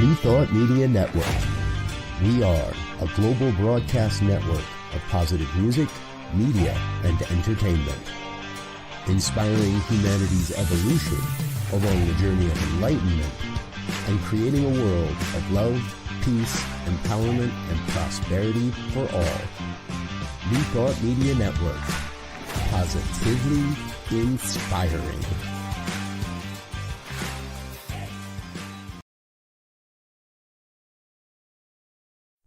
New Thought Media Network. We are a global broadcast network of positive music, media, and entertainment, inspiring humanity's evolution along the journey of enlightenment and creating a world of love, peace, empowerment, and prosperity for all. New Thought Media Network. Positively inspiring.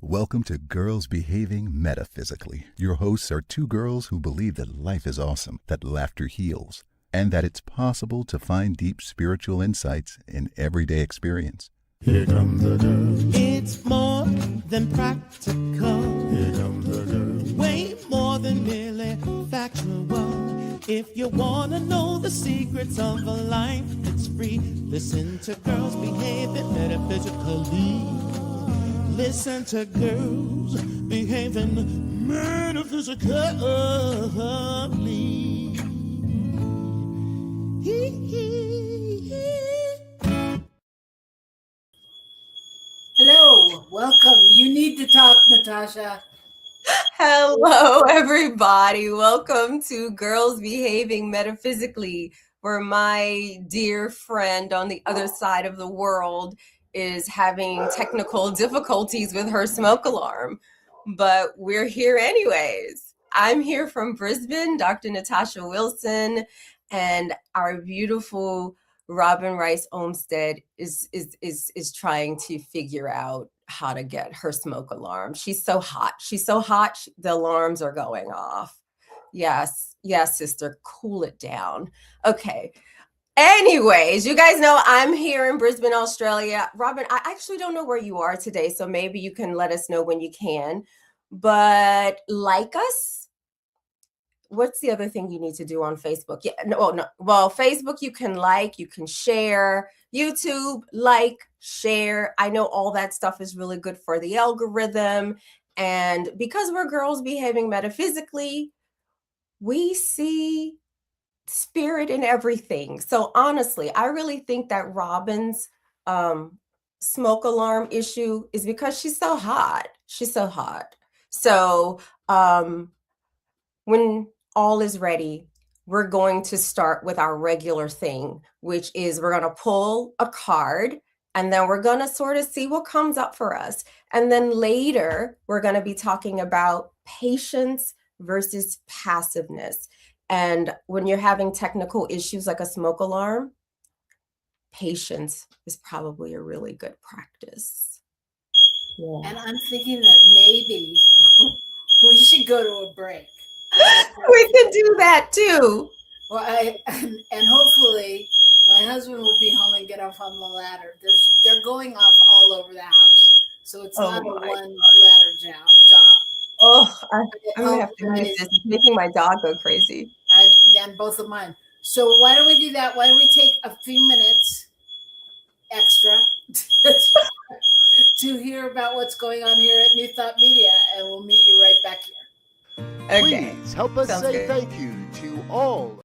Welcome to Girls Behaving Metaphysically. Your hosts are two girls who believe that life is awesome, that laughter heals, and that it's possible to find deep spiritual insights in everyday experience. Here come the girls. It's more than practical. Here come the girls. Way more than merely factual. If you want to know the secrets of a life that's free, listen to Girls Behaving Metaphysically. Listen to Girls Behaving Metaphysically. Hello, welcome. You need to talk, Natasha. Hello, everybody. Welcome to Girls Behaving Metaphysically, where my dear friend on the other side of the world is having technical difficulties with her smoke alarm. But we're here anyways. I'm here from Brisbane, Dr. Natasha Wilson, and our beautiful Robyn Rice Olmsted is trying to figure out how to get her smoke alarm. She's so hot. The alarms are going off. Yes, sister, cool it down. Okay. Anyways, you guys know I'm here in Brisbane, Australia. Robyn, I actually don't know where you are today, so maybe you can let us know when you can. But like us. What's the other thing you need to do on Facebook? Well, Facebook, you can like, you can share. YouTube, like, share. I know all that stuff is really good for the algorithm. And because we're girls behaving metaphysically, we see spirit in everything. So honestly, I really think that Robyn's smoke alarm issue is because she's so hot. So when all is ready, we're going to start with our regular thing, which is we're going to pull a card and then we're going to sort of see what comes up for us. And then later, we're going to be talking about patience versus passiveness. And when you're having technical issues like a smoke alarm, patience is probably a really good practice. Yeah. And I'm thinking that maybe we should go to a break. We can do that too. Well, and hopefully my husband will be home and get off on the ladder. They're going off all over the house, so it's not a one ladder job. Oh, I'm gonna have to use this. It's making my dog go crazy. And both of mine. So why don't we do that? Why don't we take a few minutes extra to hear about what's going on here at New Thought Media, and we'll meet you right back here. Okay. Please help us say thank you to all.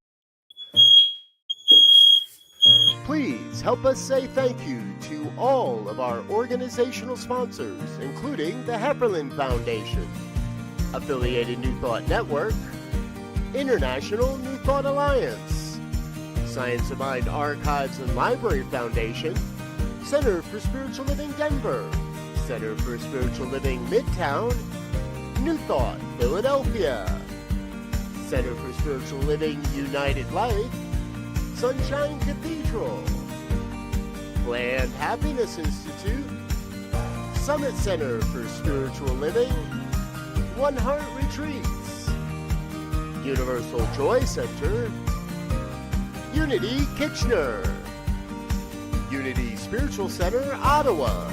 Please help us say thank you to all of our organizational sponsors, including the Hefferland Foundation, Affiliated New Thought Network, International New Thought Alliance, Science of Mind Archives and Library Foundation, Center for Spiritual Living Denver, Center for Spiritual Living Midtown, New Thought Philadelphia, Center for Spiritual Living United Life, Sunshine Cathedral, Planned Happiness Institute, Summit Center for Spiritual Living, One Heart Retreats, Universal Joy Center, Unity Kitchener, Unity Spiritual Center Ottawa,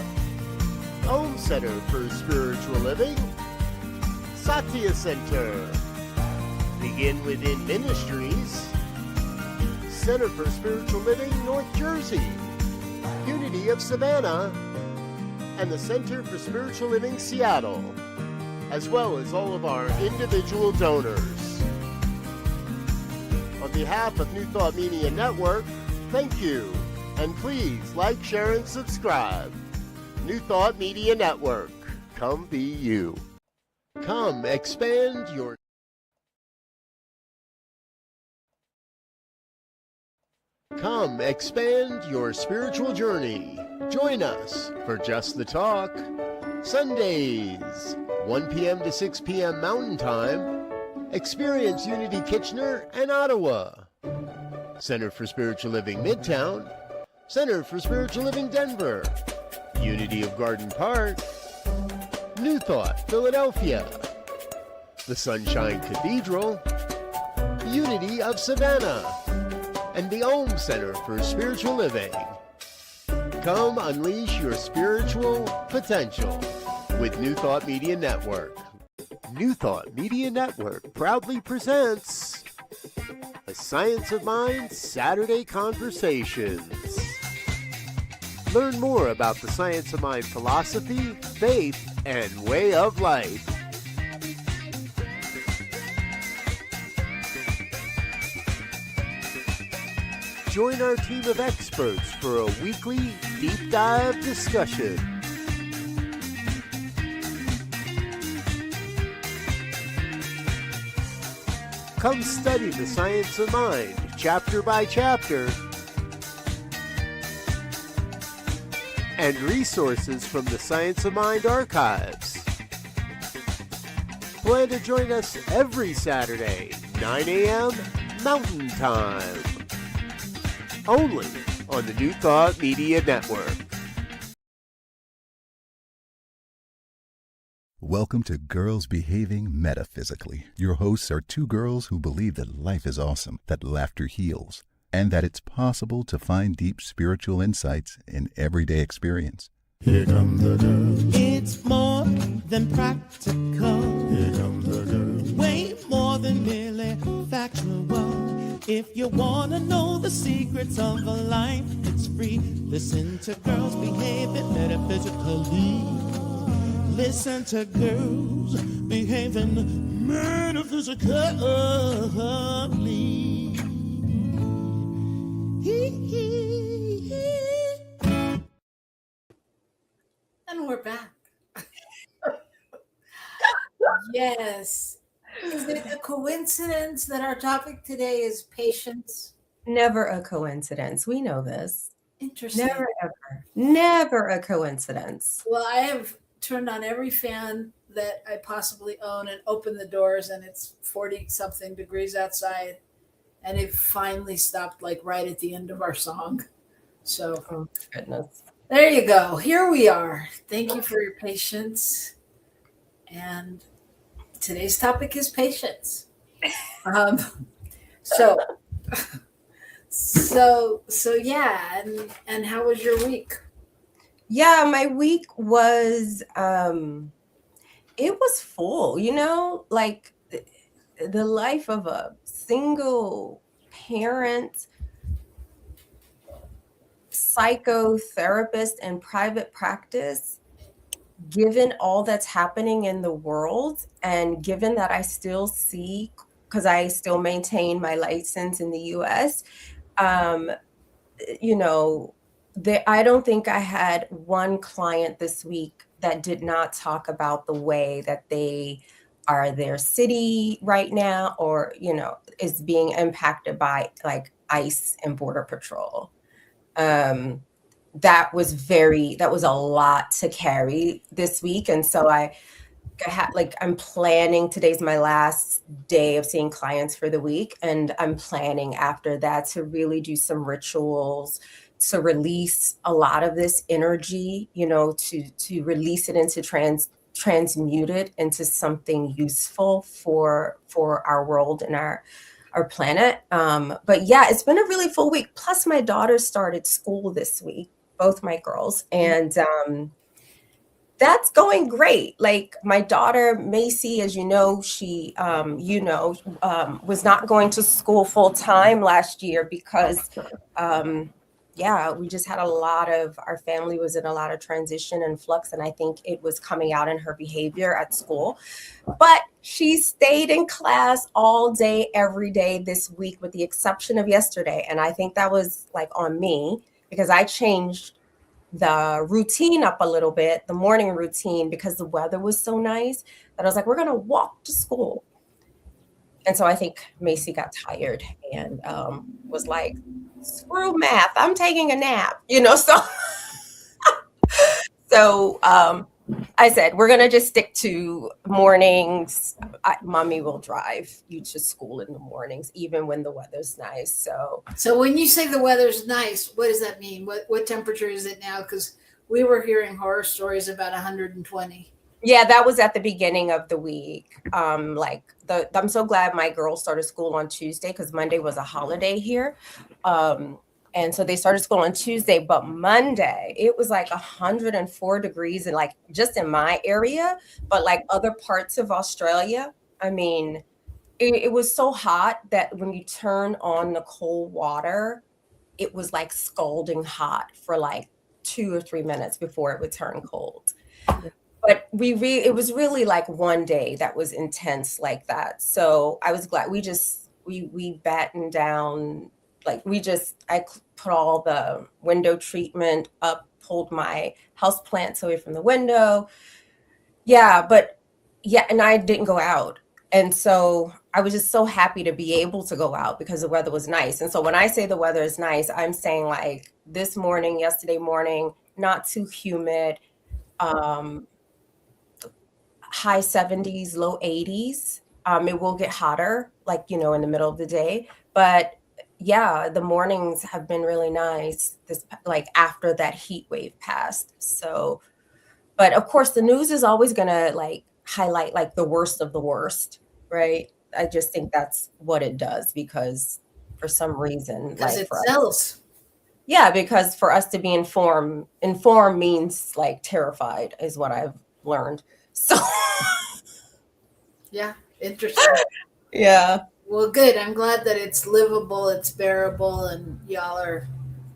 Home Center for Spiritual Living, Satya Center, Begin Within Ministries, Center for Spiritual Living North Jersey, Unity of Savannah, and the Center for Spiritual Living Seattle, as well as all of our individual donors. On behalf of New Thought Media Network, thank you, and please like, share, and subscribe. New Thought Media Network. Come be you. Come expand your spiritual journey. Join us for Just the Talk. Sundays, 1 p.m. to 6 p.m. Mountain Time. Experience Unity Kitchener and Ottawa. Center for Spiritual Living Midtown. Center for Spiritual Living Denver. Unity of Garden Park. New Thought Philadelphia. The Sunshine Cathedral. Unity of Savannah. And the Ohm Center for Spiritual Living. Come unleash your spiritual potential with New Thought Media Network. New Thought Media Network proudly presents a Science of Mind Saturday Conversations. Learn more about the Science of Mind philosophy, faith, and way of life. Join our team of experts for a weekly deep dive discussion. Come study the science of mind, chapter by chapter, and resources from the Science of Mind archives. Plan to join us every Saturday, 9 a.m. Mountain Time. Only on the New Thought Media Network. Welcome to Girls Behaving Metaphysically. Your hosts are two girls who believe that life is awesome, that laughter heals, and that it's possible to find deep spiritual insights in everyday experience. Here come the girls. It's more than practical. Here come the girls. Way more than merely factual. If you wanna know the secrets of a life, it's free. Listen to Girls Behaving Metaphysically. Listen to Girls Behaving Metaphysically. And we're back. Yes. Is it a coincidence that our topic today is patience? Never a coincidence. We know this. Interesting. Never, ever. Never a coincidence. Well, I have turned on every fan that I possibly own and opened the doors, and it's 40-something degrees outside. And it finally stopped, like, right at the end of our song. So, oh, goodness. There you go. Here we are. Thank you for your patience. And today's topic is patience. So yeah. And how was your week? Yeah, my week was, it was full, like the life of a single parent, psychotherapist in private practice, given all that's happening in the world, and given that I still see, because I still maintain my license in the US, I don't think I had one client this week that did not talk about the way that they are their city right now, or, is being impacted by like ICE and Border Patrol. That was a lot to carry this week. And so I'm planning, today's my last day of seeing clients for the week. And I'm planning after that to really do some rituals to release a lot of this energy, to release it into transmute it into something useful for our world and our planet. But yeah, it's been a really full week. Plus my daughter started school this week, both my girls. And that's going great. Like my daughter, Macy, as you know, she, was not going to school full time last year because, we just had our family was in a lot of transition and flux. And I think it was coming out in her behavior at school. But she stayed in class all day, every day this week, with the exception of yesterday. And I think that was like on me because I changed the routine up a little bit, the morning routine, because the weather was so nice that I was like, we're going to walk to school. And so I think Macy got tired and was like, screw math, I'm taking a nap, so I said, we're going to just stick to mornings. Mommy will drive you to school in the mornings, even when the weather's nice. So when you say the weather's nice, what does that mean? What temperature is it now? Because we were hearing horror stories about 120. Yeah, that was at the beginning of the week. I'm so glad my girls started school on Tuesday because Monday was a holiday here. And so they started school on Tuesday, but Monday it was like 104 degrees and like just in my area, but like other parts of Australia. I mean, it was so hot that when you turn on the cold water, it was like scalding hot for like 2 or 3 minutes before it would turn cold. But it was really like one day that was intense like that. So I was glad we battened down. I put all the window treatment up, pulled my houseplants away from the window. Yeah, and I didn't go out. And so I was just so happy to be able to go out because the weather was nice. And so when I say the weather is nice, I'm saying like this morning, yesterday morning, not too humid, high 70s, low 80s. It will get hotter, like, in the middle of the day. But yeah, the mornings have been really nice like after that heat wave passed. So, but of course the news is always going to like highlight like the worst of the worst, right? I just think that's what it does because for some reason, because like it sells. Yeah, because for us to be informed means like terrified is what I've learned. So yeah, interesting. Yeah. Well, good. I'm glad that it's livable, it's bearable, and y'all are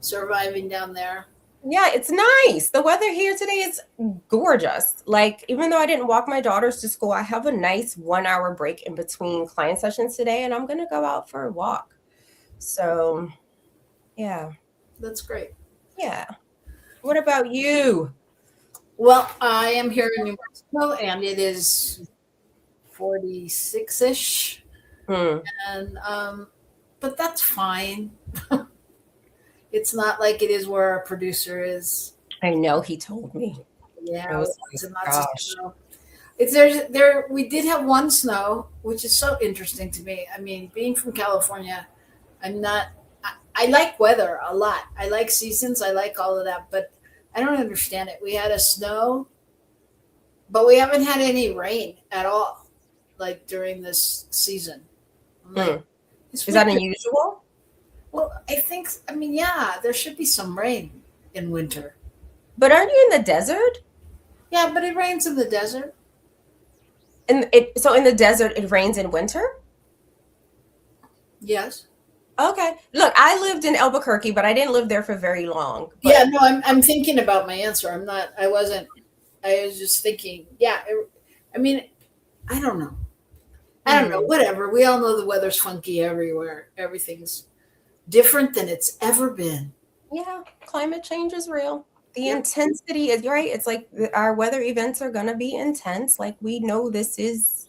surviving down there. Yeah, it's nice. The weather here today is gorgeous. Like, even though I didn't walk my daughters to school, I have a nice 1-hour break in between client sessions today, and I'm going to go out for a walk. So, yeah. That's great. Yeah. What about you? Well, I am here in New Mexico, and it is 46-ish. And but that's fine. It's not like it is where our producer is. I know, he told me. Yeah, it's there. We did have one snow, which is so interesting to me. I mean, being from California, I like weather a lot. I like seasons. I like all of that, but I don't understand it. We had a snow, but we haven't had any rain at all, like during this season. Like, is that unusual? Well, yeah, there should be some rain in winter. But aren't you in the desert? Yeah, but it rains in the desert. So in the desert, it rains in winter? Yes. Okay. Look, I lived in Albuquerque, but I didn't live there for very long. But... Yeah, no, I'm thinking about my answer. I was just thinking, yeah, I don't know. Whatever. We all know the weather's funky everywhere. Everything's different than it's ever been. Yeah, climate change is real. The intensity is right. It's like our weather events are going to be intense. Like we know this is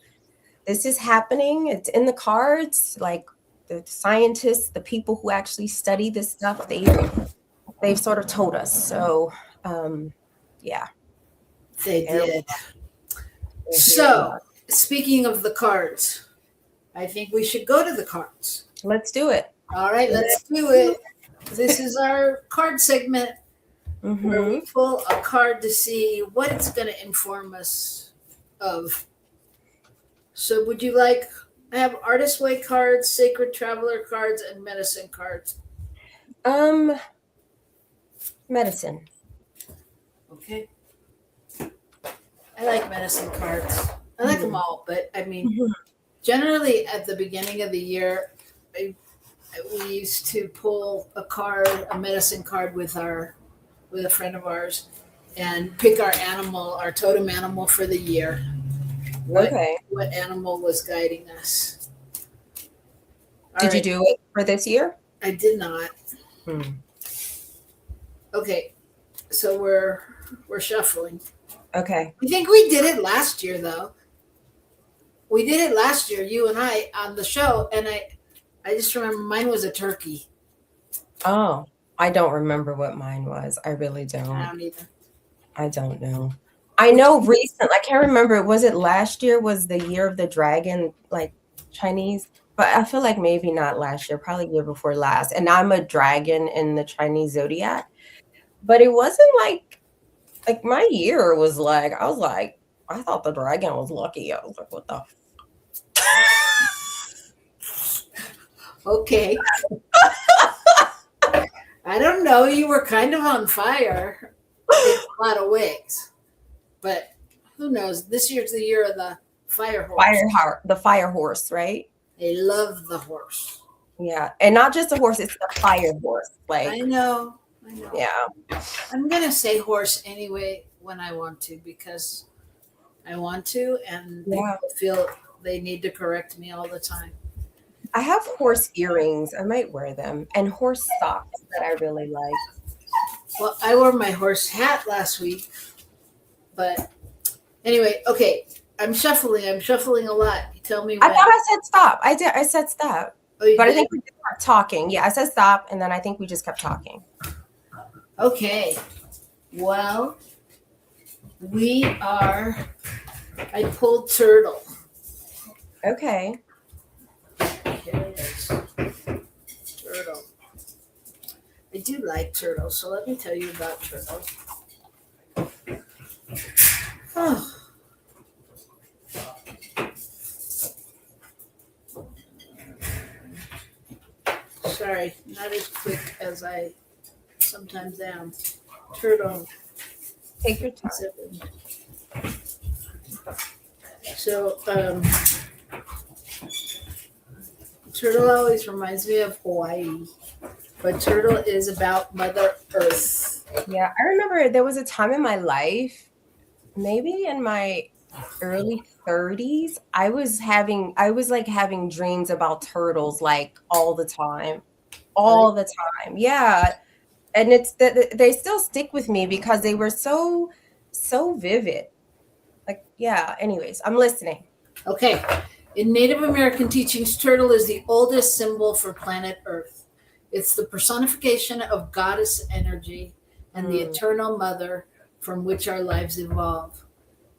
happening. It's in the cards. Like the scientists, the people who actually study this stuff, they've sort of told us. So, yeah. They did. So, speaking of the cards, I think we should go to the cards. Let's do it. All right, let's do it. This is our card segment where we pull a card to see what it's going to inform us of. So would you like, I have Artist Way cards, Sacred Traveler cards, and Medicine cards. Medicine. Okay. I like Medicine cards. I like them all, but generally at the beginning of the year, we used to pull a medicine card with a friend of ours and pick our totem animal for the year. What animal was guiding us. Did you do it for this year? I did not. Okay. So we're shuffling. Okay. I think we did it last year, though. We did it last year, you and I, on the show, and I just remember mine was a turkey. Oh, I don't remember what mine was. I really I don't. don't either. I don't know. I know recent. I can't remember. Was it last year? Was the year of the dragon, like Chinese? But I feel like maybe not last year. Probably year before last. And I'm a dragon in the Chinese zodiac. But it wasn't like my year was like. I was like, I thought the dragon was lucky. I was like, what the. Okay. I don't know. You were kind of on fire in a lot of ways. But who knows? This year's the year of the fire horse. The fire horse, right? They love the horse. Yeah. And not just a horse, it's the fire horse. Like I know. Yeah. I'm going to say horse anyway when I want to because I want to and people feel they need to correct me all the time. I have horse earrings. I might wear them. And horse socks that I really like. Well, I wore my horse hat last week. But anyway, okay. I'm shuffling a lot. You tell me when. I thought I said stop. I did. I said stop. Oh, but I think we just kept talking. Yeah, I said stop. And then I think we just kept talking. Okay. Well, I pulled turtle. Okay. Here it is. Turtle. I do like turtles, so let me tell you about turtles. Oh. Sorry, not as quick as I sometimes am. Turtle. Take your time. So, turtle always reminds me of Hawaii, but turtle is about Mother Earth. Yeah, I remember there was a time in my life, maybe in my early 30s, I was having dreams about turtles like all the time. Yeah. And it's that they still stick with me because they were so vivid. Like, yeah, anyways, I'm listening. Okay. In Native American teachings, turtle is the oldest symbol for planet Earth. It's the personification of goddess energy and the eternal mother from which our lives evolve.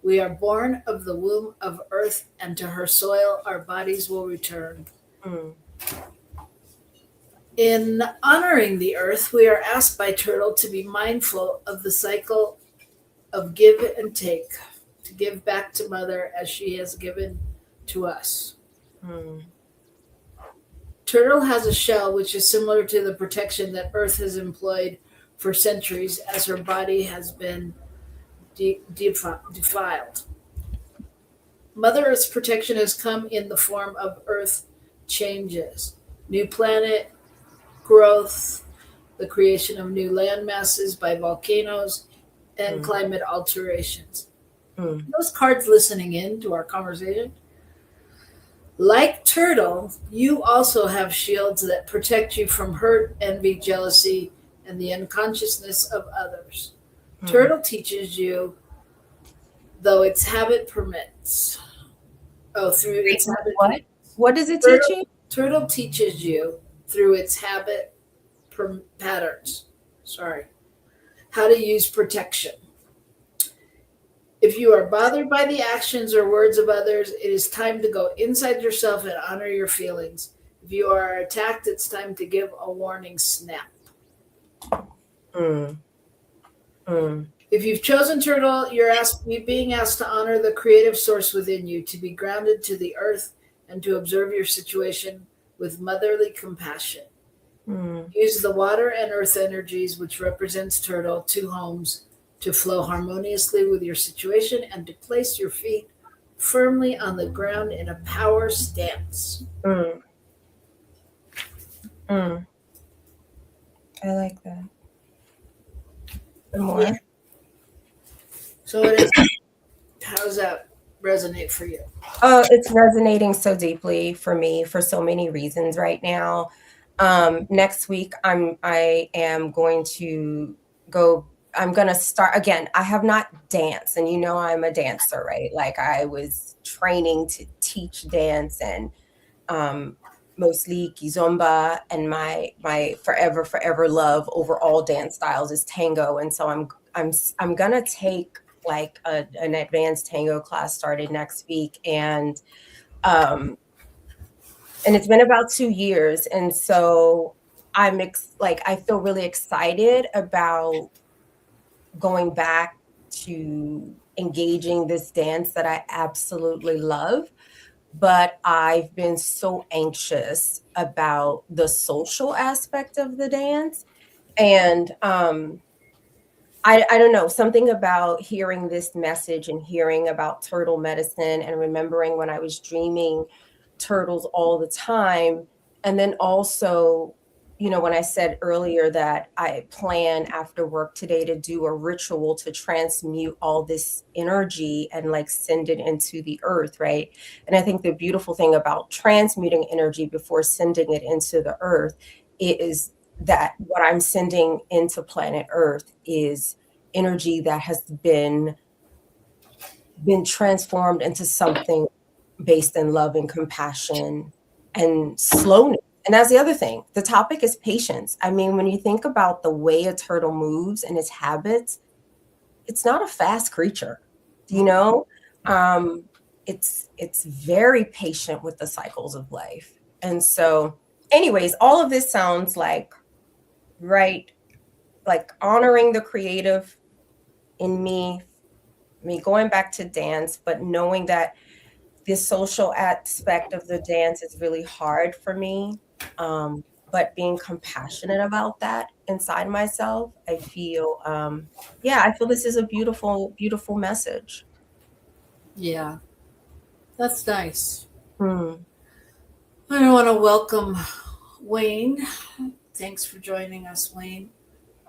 We are born of the womb of Earth, and to her soil our bodies will return. In honoring the Earth, we are asked by Turtle to be mindful of the cycle of give and take, to give back to Mother as she has given to us. Turtle has a shell which is similar to the protection that Earth has employed for centuries as her body has been defiled. Mother Earth's protection has come in the form of Earth changes, new planet growth, the creation of new land masses by volcanoes, and climate alterations. Those cards listening in to our conversation. Like Turtle, you also have shields that protect you from hurt, envy, jealousy, and the unconsciousness of others. Turtle teaches you, though its habit permits. Through its habit. What does it teach you? Turtle teaches you through its habit patterns. How to use protection. If you are bothered by the actions or words of others, it is time to go inside yourself and honor your feelings. If you are attacked, it's time to give a warning snap. If you've chosen Turtle, you're being asked to honor the creative source within you, to be grounded to the earth, and to observe your situation with motherly compassion. Use the water and earth energies, which represents Turtle, two homes, to flow harmoniously with your situation and to place your feet firmly on the ground in a power stance. I like that. More. Yeah. So it is. How does that resonate for you? Oh, it's resonating so deeply for me for so many reasons right now. Next week, I am going to go I'm going to start again. I have not danced, and I'm a dancer, right? Like I was training to teach dance, and mostly kizomba, and my forever love over all dance styles is tango. And so I'm going to take like an advanced tango class started next week, and it's been about 2 years. And so I feel really excited about going back to engaging this dance that I absolutely love. But I've been so anxious about the social aspect of the dance. And I don't know, something about hearing this message and hearing about turtle medicine and remembering when I was dreaming turtles all the time. And then also, when I said earlier that I plan after work today to do a ritual to transmute all this energy and like send it into the earth, right? And I think the beautiful thing about transmuting energy before sending it into the earth is that what I'm sending into planet Earth is energy that has been transformed into something based in love and compassion and slowness. And that's the other thing. The topic is patience. I mean, when you think about the way a turtle moves and its habits, it's not a fast creature, it's very patient with the cycles of life. And so anyways, all of this sounds like like honoring the creative in me going back to dance, but knowing that the social aspect of the dance is really hard for me. But being compassionate about that inside myself, I feel this is a beautiful, beautiful message. Yeah, that's nice. Hmm. I want to welcome Wayne. Thanks for joining us, Wayne.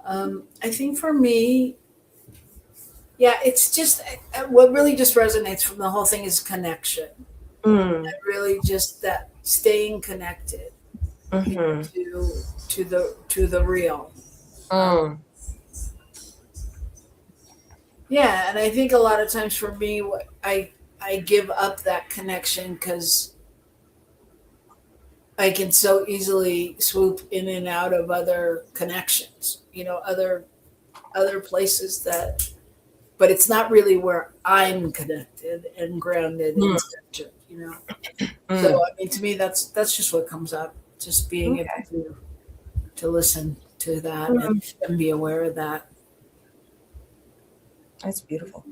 I think for me, it's just what really just resonates from the whole thing is connection. Mm. And really just that staying connected to the real. Yeah, and I think a lot of times for me, I give up that connection because I can so easily swoop in and out of other connections, other places but it's not really where I'm connected and grounded and centered, So I mean, to me, that's just what comes up, just being able to listen to that and be aware of that. That's beautiful.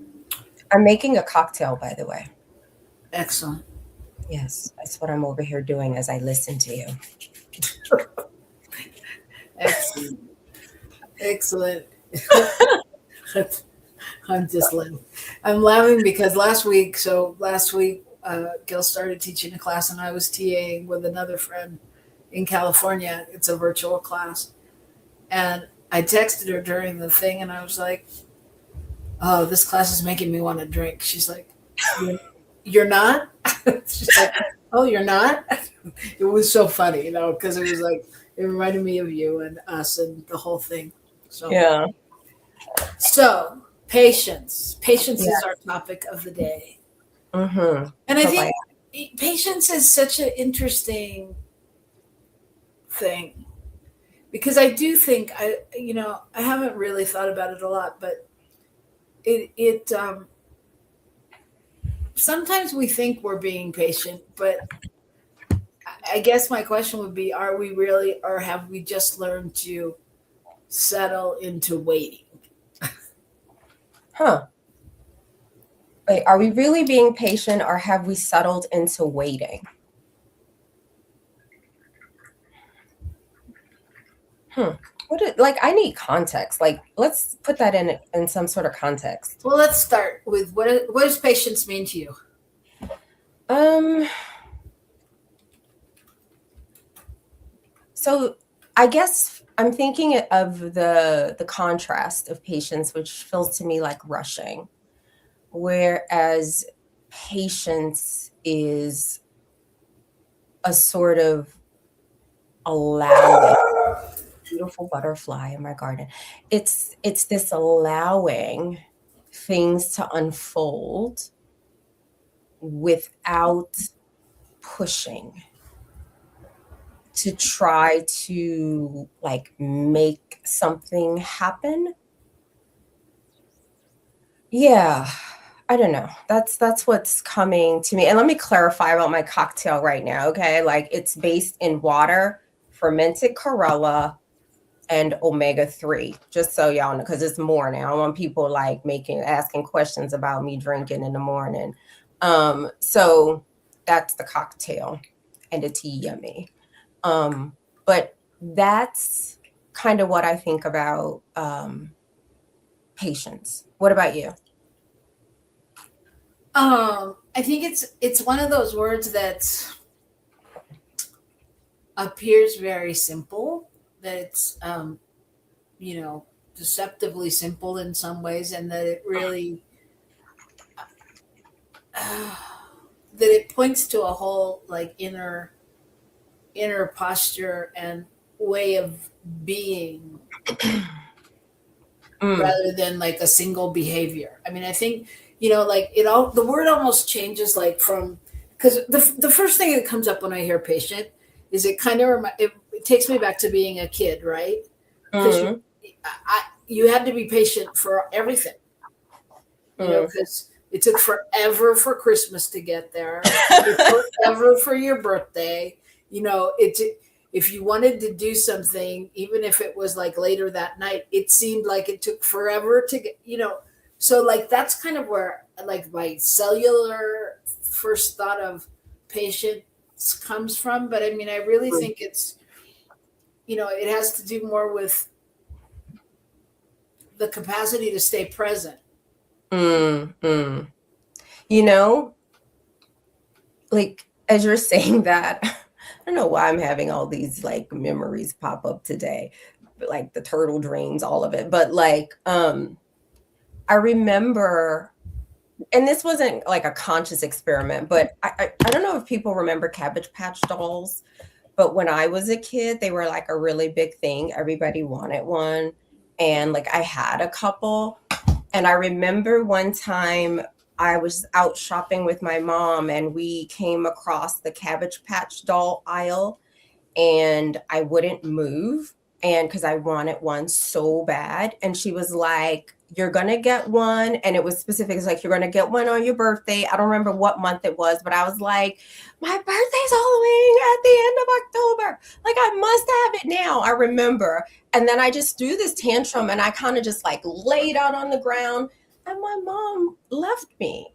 I'm making a cocktail, by the way. Excellent. Yes, that's what I'm over here doing as I listen to you. Excellent. Excellent. I'm just laughing. I'm laughing because last week, Gil started teaching a class and I was TAing with another friend in California. It's a virtual class. And I texted her during the thing and I was like, oh, this class is making me want to drink. She's like, you're not? She's like, oh, you're not? It was so funny, because it was like, it reminded me of you and us and the whole thing. So, yeah. So, patience. Patience is our topic of the day. Mm-hmm. And I think patience is such an interesting thing because I do think I haven't really thought about it a lot, but it sometimes we think we're being patient, but I guess my question would be, are we really, or have we just learned to settle into waiting? Wait, are we really being patient or have we settled into waiting? I need context. Like, let's put that in some sort of context. Well, let's start with what does patience mean to you? So I guess I'm thinking of the contrast of patience, which feels to me like rushing, whereas patience is a sort of allowing. beautiful butterfly in my garden. It's this allowing things to unfold without pushing to try to like make something happen. Yeah, I don't know. That's what's coming to me. And let me clarify about my cocktail right now, okay? Like it's based in water, fermented chlorella, and omega-3, just so y'all know, because it's morning. I don't want people like asking questions about me drinking in the morning. So that's the cocktail and the tea yummy. But that's kind of what I think about patience. What about you? I think it's one of those words that appears very simple, that it's deceptively simple in some ways, and that it really that it points to a whole like inner posture and way of being rather than like a single behavior. I mean, I think like the word almost changes like from, because the first thing that comes up when I hear patient is it kind of it takes me back to being a kid, right? Because you had to be patient for everything, because it took forever for Christmas to get there. It took forever for your birthday. If you wanted to do something, even if it was like later that night, it seemed like it took forever to get, so like that's kind of where like my cellular first thought of patience comes from. But I mean, I really think it's, it has to do more with the capacity to stay present. Like as you're saying that, I don't know why I'm having all these like memories pop up today, like the turtle dreams, all of it. But like, I remember, and this wasn't like a conscious experiment, but I don't know if people remember Cabbage Patch dolls, but when I was a kid, they were like a really big thing. Everybody wanted one. And like I had a couple. And I remember one time I was out shopping with my mom and we came across the Cabbage Patch doll aisle and I wouldn't move. And because I wanted one so bad. And she was like, you're going to get one. And it was specific. It's like, you're going to get one on your birthday. I don't remember what month it was, but I was like, my birthday's Halloween at the end of October. Like, I must have it now. I remember. And then I just threw this tantrum and I kind of just like laid out on the ground and my mom left me.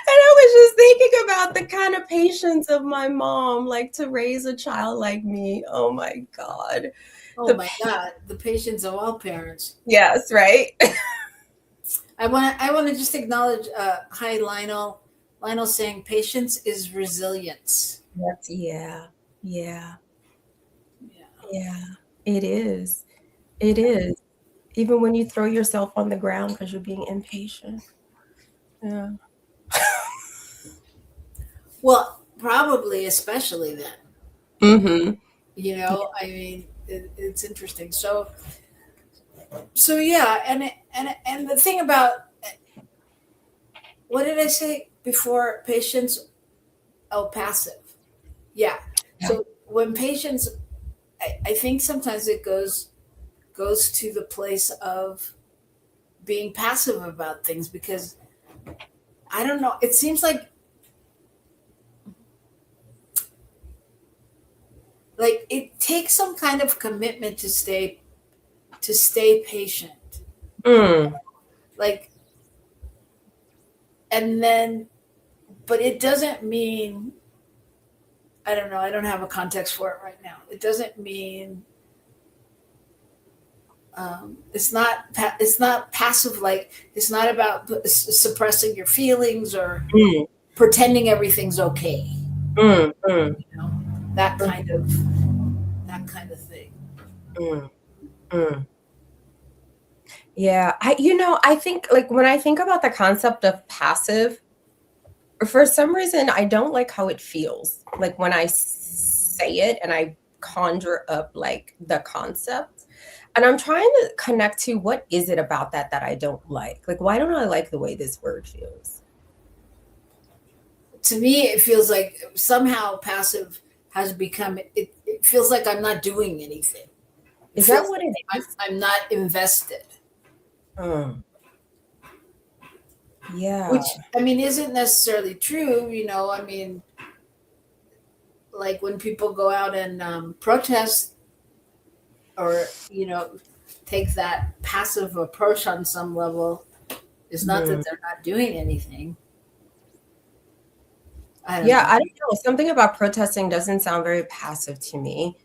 And I was just thinking about the kind of patience of my mom, like to raise a child like me. Oh my God. My God, the patience of all parents. Yes, right. I want to just acknowledge, hi Lionel. Lionel saying patience is resilience. Yes, yeah. It is. It is. Even when you throw yourself on the ground because you're being impatient. Yeah. Well, probably, especially then. I mean, it's interesting. So yeah, and the thing about, what did I say before? Patience, passive. Yeah. So when patience, I think sometimes it goes to the place of being passive about things, because I don't know. It seems like it takes some kind of commitment to stay patient. Like, and then, but it doesn't mean, I don't know. I don't have a context for it right now. It doesn't mean, it's not passive. Like, it's not about suppressing your feelings or pretending everything's okay. That kind of thing. Yeah, I think like when I think about the concept of passive, For some reason, I don't like how it feels. Like when I say it and I conjure up like the concept, and I'm trying to connect to what is it about that I don't like? Like, why don't I like the way this word feels? To me, it feels like somehow passive has become, it feels like I'm not doing anything. Is that what it is? I'm not invested. Yeah. Which, I mean, isn't necessarily true. I mean, like when people go out and protest or, take that passive approach on some level, it's not that they're not doing anything. I don't know. Something about protesting doesn't sound very passive to me.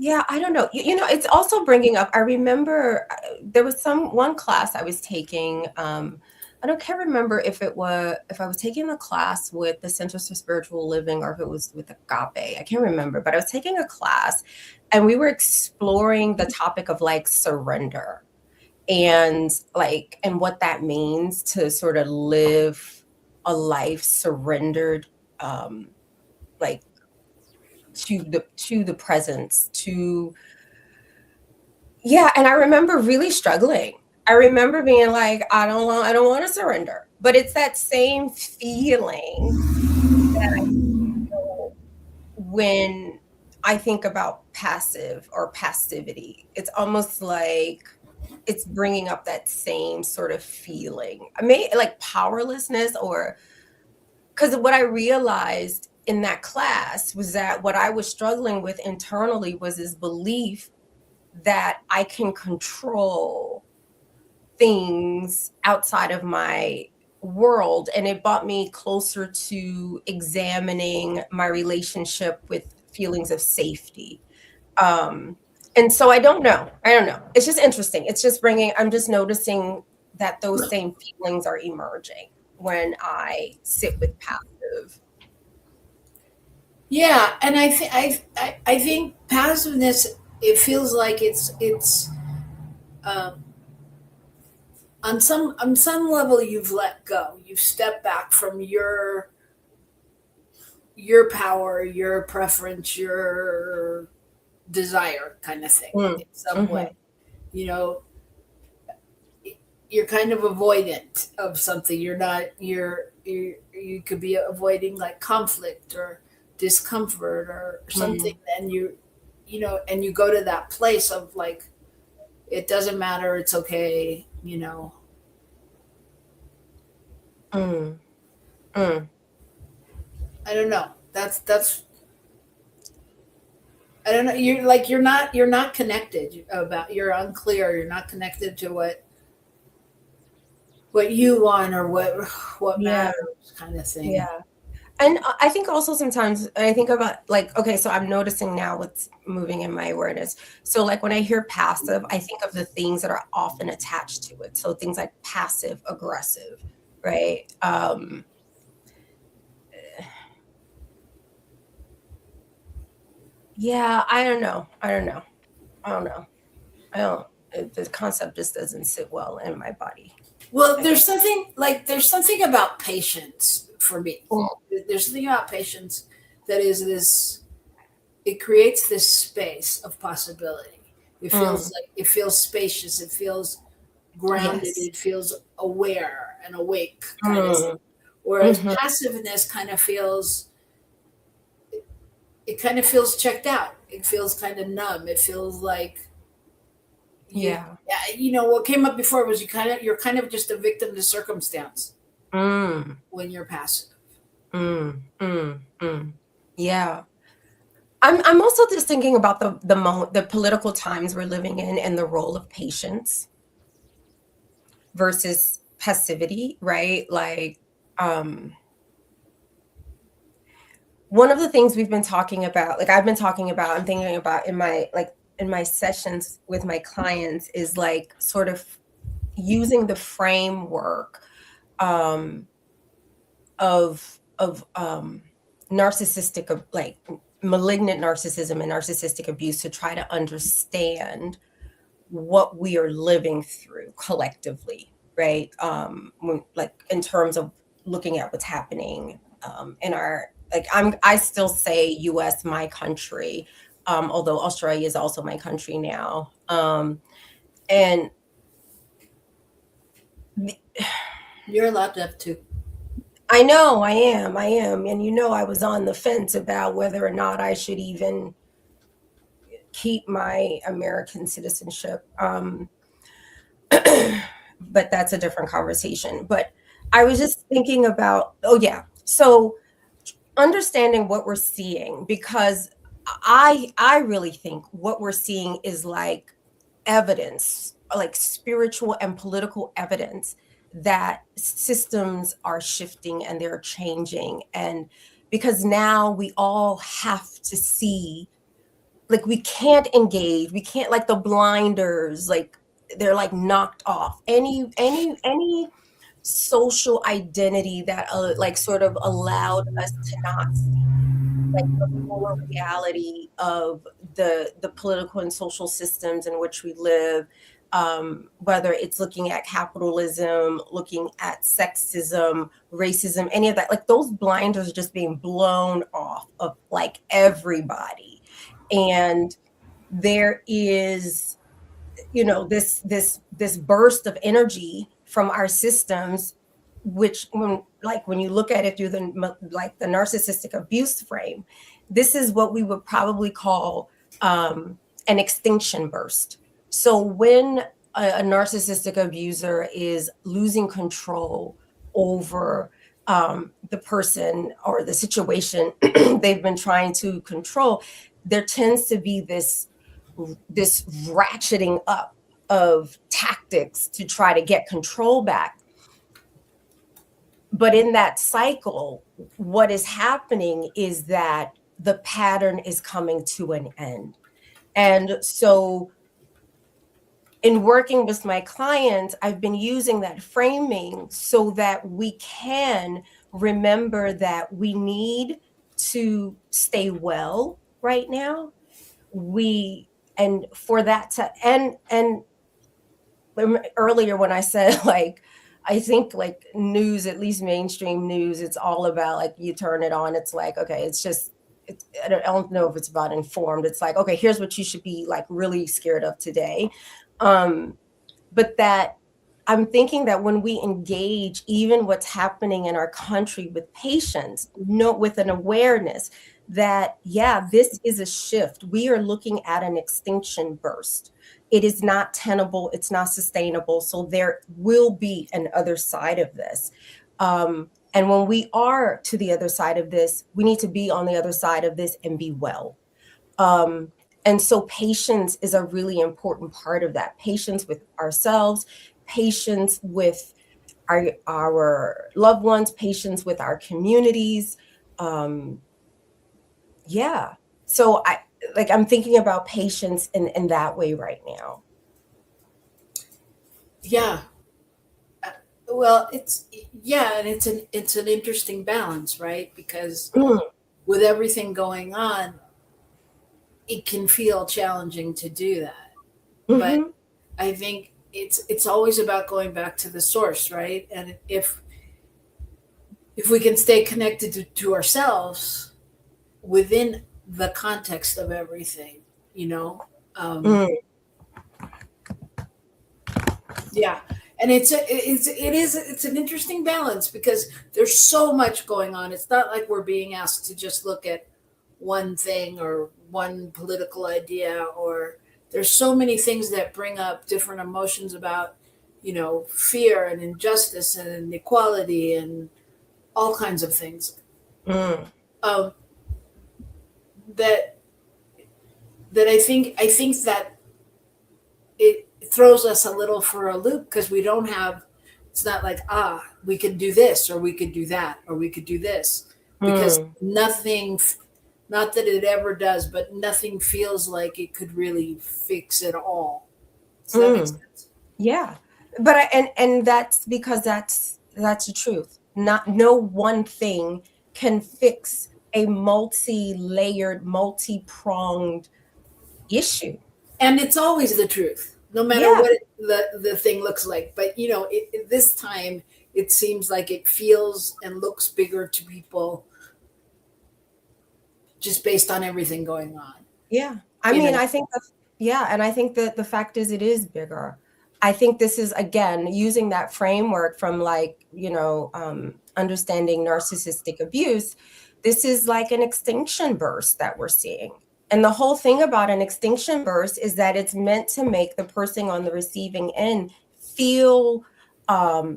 Yeah, I don't know. It's also bringing up, I remember there was one class I was taking. Can't remember if I was taking a class with the Centers for Spiritual Living or if it was with Agape. I can't remember, but I was taking a class and we were exploring the topic of like surrender and what that means to sort of live a life surrendered, like to the presence, and I remember really struggling. I remember being like, I don't want to surrender, but it's that same feeling that I feel when I think about passive or passivity. It's almost like it's bringing up that same sort of feeling. I mean, like powerlessness, or because what I realized in that class was that what I was struggling with internally was this belief that I can control things outside of my world. And it brought me closer to examining my relationship with feelings of safety. And so I don't know. It's just interesting. It's just I'm just noticing that those same feelings are emerging when I sit with passive. Yeah, and I think passiveness, it feels like it's on some level you've let go. You've stepped back from your power, your preference, your desire kind of thing in some way. You're kind of avoidant of something. You could be avoiding like conflict or discomfort or something, and you go to that place of like, it doesn't matter, it's okay. I don't know. That's I don't know. You're not connected you're unclear. You're not connected to what you want or what matters, kind of thing. Yeah. And I think also sometimes I think about like, okay, so I'm noticing now what's moving in my awareness. So like when I hear passive, I think of the things that are often attached to it. So things like passive aggressive, right? Yeah, I don't know. The concept just doesn't sit well in my body. Well, there's something about patience for me. There's something about patience that is this. It creates this space of possibility. It feels like it feels spacious. It feels grounded. Yes. It feels aware and awake, kind of thing. Whereas passiveness kind of feels. It kind of feels checked out. It feels kind of numb. It feels like. What came up before was you're kind of just a victim to circumstance when you're passive. Yeah. I'm also just thinking about the political times we're living in and the role of patience versus passivity, right? Like, one of the things we've been talking about, like I'm thinking about in my sessions with my clients is like sort of using the framework of narcissistic, like malignant narcissism and narcissistic abuse to try to understand what we are living through collectively, right? Like in terms of looking at what's happening in our, like I still say US, my country, although Australia is also my country now. And You're allowed to have two. I know I am. And I was on the fence about whether or not I should even keep my American citizenship. But that's a different conversation. But I was just thinking about, so understanding what we're seeing, because I really think what we're seeing is like evidence, like spiritual and political evidence that systems are shifting and they're changing. And because now we all have to see, like we can't engage, we can't, like the blinders, like they're like knocked off. Any social identity that like sort of allowed us to not see like the fuller reality of the political and social systems in which we live, whether it's looking at capitalism, looking at sexism, racism, any of that, like those blinders are just being blown off of like everybody. And there is, this burst of energy from our systems, which when you look at it through the narcissistic abuse frame, this is what we would probably call an extinction burst. So when a narcissistic abuser is losing control over the person or the situation they've been trying to control, there tends to be this ratcheting up of tactics to try to get control back. But in that cycle, what is happening is that the pattern is coming to an end. And so in working with my clients, I've been using that framing so that we can remember that we need to stay well right now. And for that to, and earlier when I said, like, I think like news, at least mainstream news, it's all about like, you turn it on, it's like, okay, I don't know if it's about informed. It's like, okay, here's what you should be like really scared of today. But that I'm thinking that when we engage even what's happening in our country with patience, with an awareness that, this is a shift. We are looking at an extinction burst. It is not tenable. It's not sustainable. So there will be an other side of this. And when we are to the other side of this, we need to be on the other side of this and be well. And so patience is a really important part of that. Patience with ourselves, patience with our loved ones, patience with our communities. So I'm thinking about patience in that way right now. Yeah. Well, and it's an interesting balance, right? Because with everything going on, it can feel challenging to do that. Mm-hmm. But I think it's always about going back to the source, right? And if we can stay connected to ourselves within the context of everything, yeah. And it's an interesting balance because there's so much going on. It's not like we're being asked to just look at one thing or one political idea, or there's so many things that bring up different emotions about, fear and injustice and inequality and all kinds of things. That I think that it throws us a little for a loop because we don't have, it's not like, we could do this or we could do that or we could do this, because nothing, not that it ever does, but nothing feels like it could really fix it all. Does that make sense? Yeah. But and that's because that's the truth. No one thing can fix a multi-layered, multi-pronged issue. And it's always the truth. no matter Yeah. what the thing looks like. But this time it seems like it feels and looks bigger to people just based on everything going on. Yeah. I mean, I think and I think that the fact is it is bigger. I think this is, again, using that framework from understanding narcissistic abuse. This is like an extinction burst that we're seeing. And the whole thing about an extinction burst is that it's meant to make the person on the receiving end feel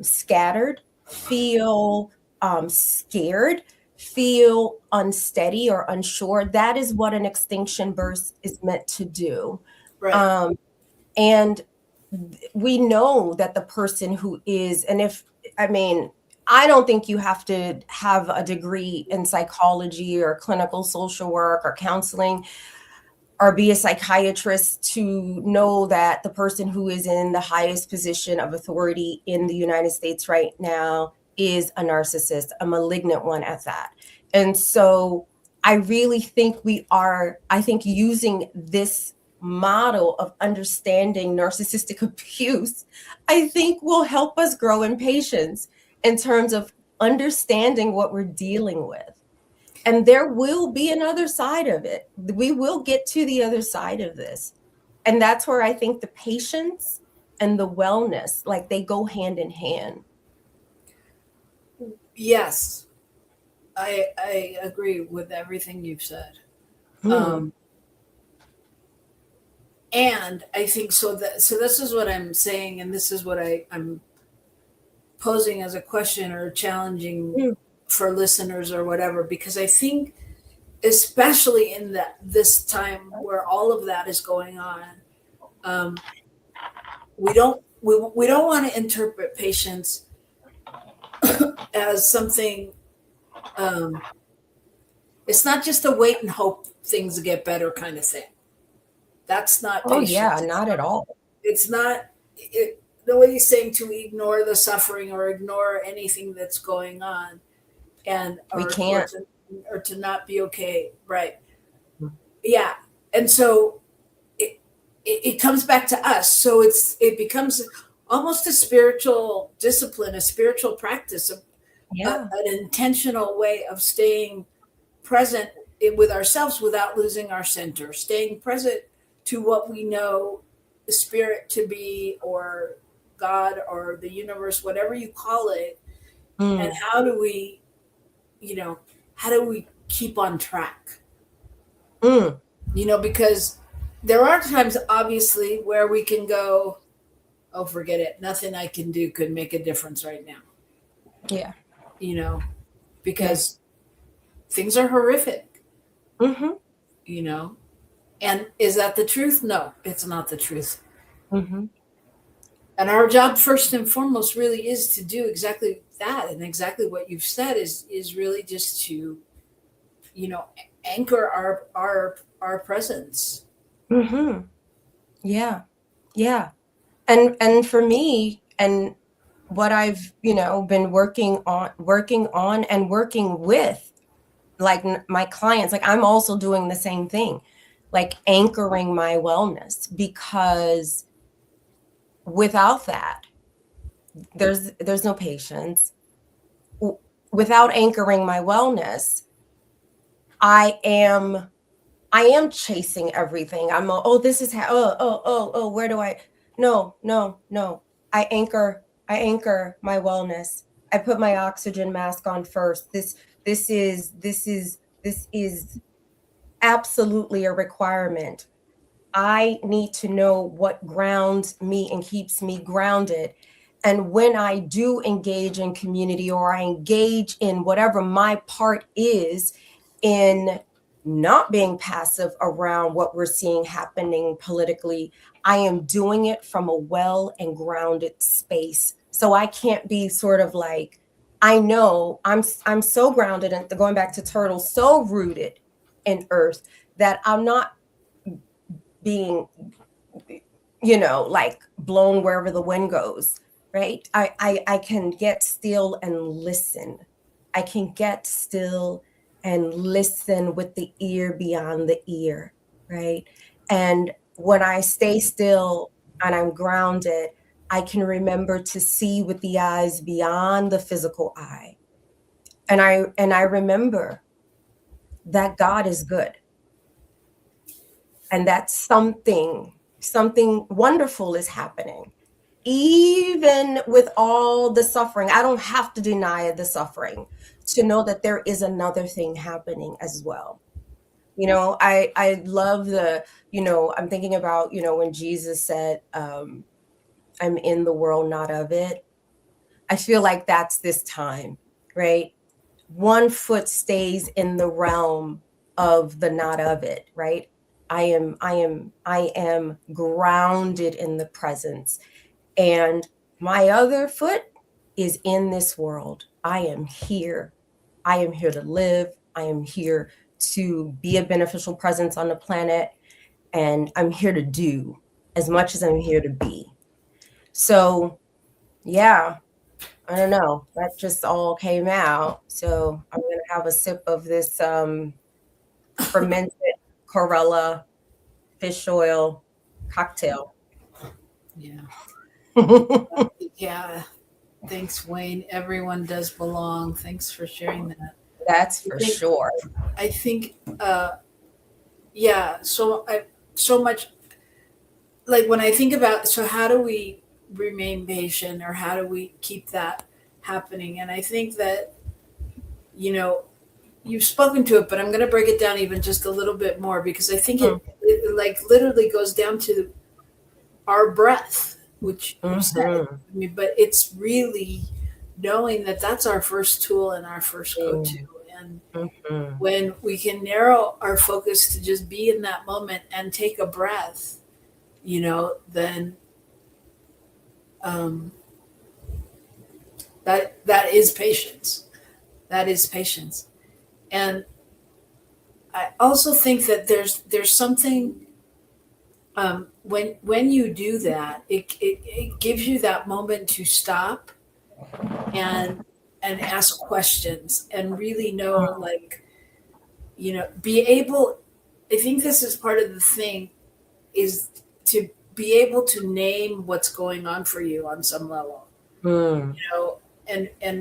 scattered, feel scared, feel unsteady or unsure. That is what an extinction burst is meant to do. Right. And we know that the person who is, I don't think you have to have a degree in psychology or clinical social work or counseling or be a psychiatrist to know that the person who is in the highest position of authority in the United States right now is a narcissist, a malignant one at that. And so I really think using this model of understanding narcissistic abuse, I think will help us grow in patience in terms of understanding what we're dealing with. And there will be another side of it. We will get to the other side of this. And that's where I think the patience and the wellness, like, they go hand in hand. Yes. I agree with everything you've said. And I think so this is what I'm saying, and this is what I'm posing as a question or challenging for listeners or whatever, because I think especially in this time where all of that is going on, we don't want to interpret patience as something. It's not just a wait and hope things get better kind of thing. That's not patience. Oh yeah, not at all. It's not. Nobody's saying to ignore the suffering or ignore anything that's going on, and we can't, or to not be okay, right? Yeah, and so it comes back to us. So it becomes almost a spiritual discipline, a spiritual practice, an intentional way of staying present with ourselves without losing our center, staying present to what we know the spirit to be, or God, or the universe, whatever you call it. And how do we keep on track? Because there are times, obviously, where we can go, oh, forget it. Nothing I can do could make a difference right now. Yeah. Because things are horrific. And is that the truth? No, it's not the truth. And our job, first and foremost, really is to do exactly that. And exactly what you've said is really just to, anchor our presence. Yeah. And for me, and what I've, been working on and working with, like, my clients, like, I'm also doing the same thing, like anchoring my wellness, because without that, there's no patience. Without anchoring my wellness, I am chasing everything. This is how, where do I, no. I anchor my wellness. I put my oxygen mask on first. This is absolutely a requirement. I need to know what grounds me and keeps me grounded. And when I do engage in community, or I engage in whatever my part is in not being passive around what we're seeing happening politically, I am doing it from a well and grounded space. So I can't be sort of like, I know I'm so grounded, and going back to Turtle, so rooted in earth, that I'm not being, like, blown wherever the wind goes, right? I can get still and listen. I can get still and listen with the ear beyond the ear, right? And when I stay still and I'm grounded, I can remember to see with the eyes beyond the physical eye. And I remember that God is good. And that something wonderful is happening. Even with all the suffering, I don't have to deny the suffering to know that there is another thing happening as well. I love I'm thinking about, when Jesus said, I'm in the world, not of it. I feel like that's this time, right? One foot stays in the realm of the not of it, right? I am grounded in the presence, and my other foot is in this world. I am here. I am here to live. I am here to be a beneficial presence on the planet, and I'm here to do as much as I'm here to be. So, yeah, I don't know. That just all came out. So I'm going to have a sip of this fermented chlorella fish oil cocktail. Yeah. Yeah. Thanks, Wayne. Everyone does belong. Thanks for sharing that. That's for sure. I think, so much, like when I think about, so how do we remain patient, or how do we keep that happening? And I think that, you've spoken to it, but I'm going to break it down even just a little bit more, because I think it like literally goes down to our breath, which you said, but it's really knowing that that's our first tool and our first go-to. And when we can narrow our focus to just be in that moment and take a breath, then that is patience. That is patience. And I also think that there's something, when you do that, it gives you that moment to stop and ask questions and really know, be able. I think this is part of the thing, is to be able to name what's going on for you on some level, and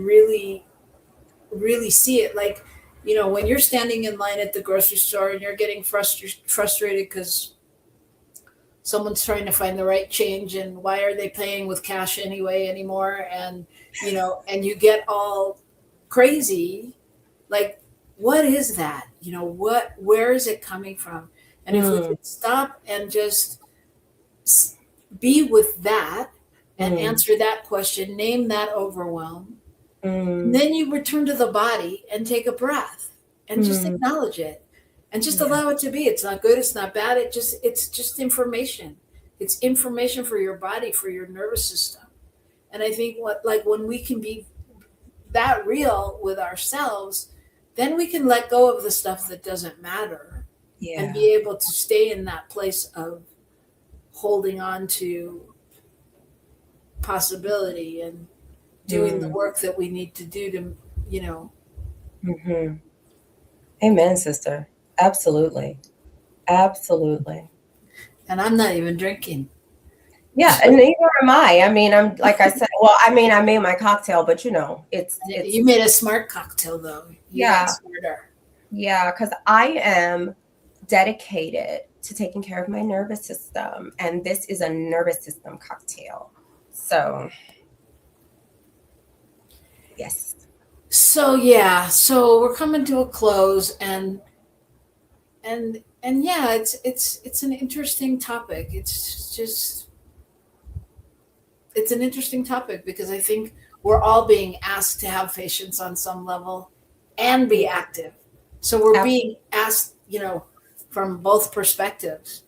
really see it. Like, when you're standing in line at the grocery store and you're getting frustrated because someone's trying to find the right change, and why are they paying with cash anymore? And, and you get all crazy, like, what is that? Where is it coming from? And if we could stop and just be with that and answer that question, name that overwhelm, and then you return to the body and take a breath and just acknowledge it and just allow it to be. It's not good. It's not bad. It's just information. It's information for your body, for your nervous system. And I think when we can be that real with ourselves, then we can let go of the stuff that doesn't matter, and be able to stay in that place of holding on to possibility and doing the work that we need to do to, Amen, sister. Absolutely. Absolutely. And I'm not even drinking. Yeah, and neither am I. I mean, I'm, like I said, I made my cocktail, but it's you made a smart cocktail though. Smarter. Yeah, because I am dedicated to taking care of my nervous system, and this is a nervous system cocktail. So, yes. So we're coming to a close, and yeah, it's an interesting topic. It's an interesting topic, because I think we're all being asked to have patience on some level and be active. So we're being asked, from both perspectives.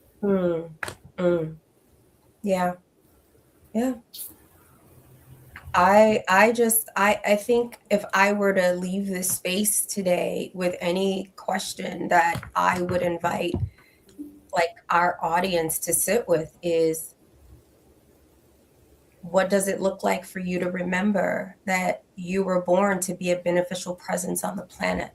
Yeah. I think if I were to leave this space today with any question that I would invite our audience to sit with is, what does it look like for you to remember that you were born to be a beneficial presence on the planet?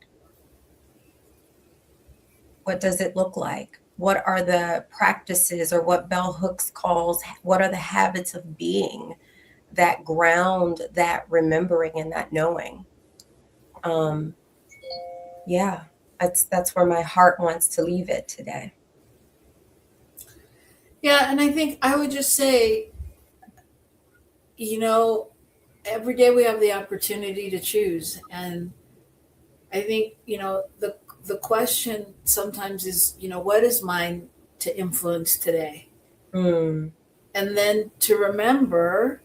What does it look like? what are the practices, or what Bell Hooks calls, what are the habits of being that ground that remembering and that knowing. Yeah, that's where my heart wants to leave it today. Yeah, and I think I would just say, every day we have the opportunity to choose. And I think, the question sometimes is, what is mine to influence today? Mm. And then to remember,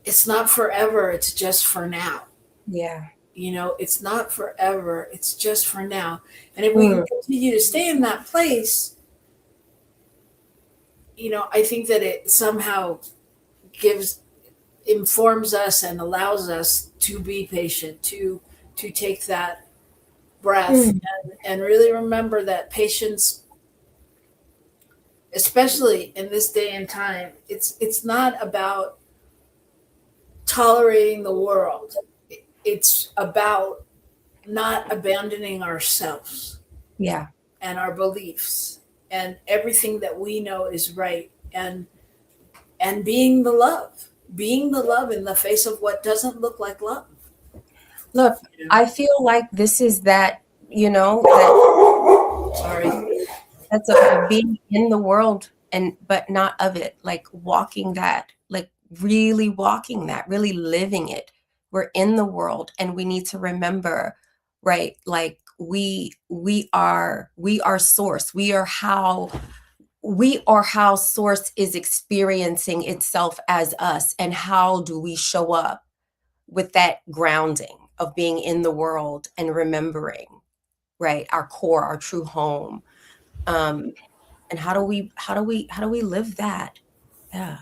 it's not forever, it's just for now. Yeah. It's not forever, it's just for now. And if we can continue to stay in that place, I think that it somehow informs us and allows us to be patient, to take that breath and really remember that patience, especially in this day and time, it's not about tolerating the world. It's about not abandoning ourselves. Yeah. And our beliefs and everything that we know is right, and being the love in the face of what doesn't look like love. Look, I feel like this is that, Sorry. that's a being in the world, but not of it, like walking that, like really walking that, really living it. We're in the world, and we need to remember, right? Like we are source. We are how source is experiencing itself as us, and how do we show up with that grounding of being in the world and remembering, right, our core, our true home. And how do we live that? Yeah.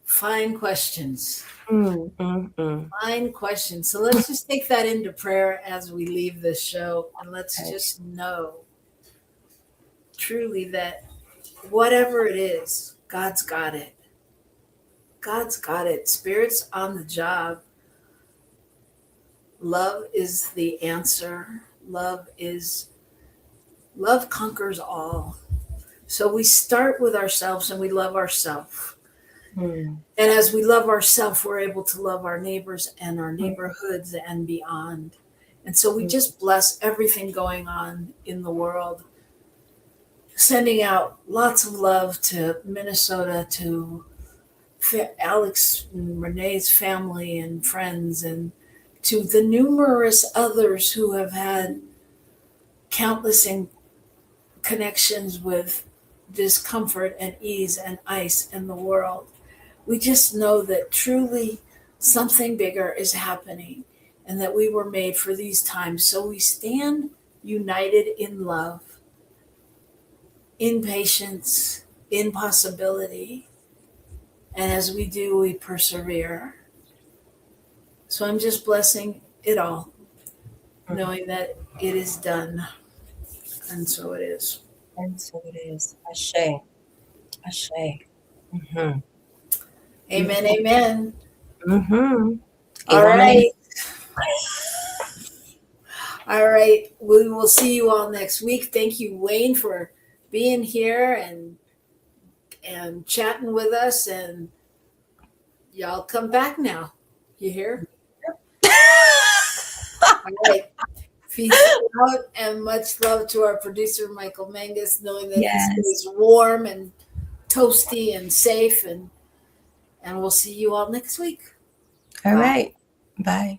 Fine questions. Fine questions. So let's just take that into prayer as we leave this show, and let's just know truly that whatever it is, God's got it. God's got it. Spirit's on the job. Love is the answer. Love conquers all. So we start with ourselves, and we love ourselves. And as we love ourselves, we're able to love our neighbors and our neighborhoods and beyond. And so we just bless everything going on in the world, sending out lots of love to Minnesota, to Alex and Renee's family and friends, and to the numerous others who have had countless connections with discomfort and ease and ice in the world. We just know that truly something bigger is happening, and that we were made for these times. So we stand united in love, in patience, in possibility. And as we do, we persevere. So I'm just blessing it all, knowing that it is done. And so it is. And so it is. Ashe. Amen, amen. All right. All right. We will see you all next week. Thank you, Wayne, for being here and chatting with us. And y'all come back now. You hear? All right. Peace out, and much love to our producer, Michael Mangus, knowing that he stays warm and toasty and safe. And we'll see you all next week. All right. Bye.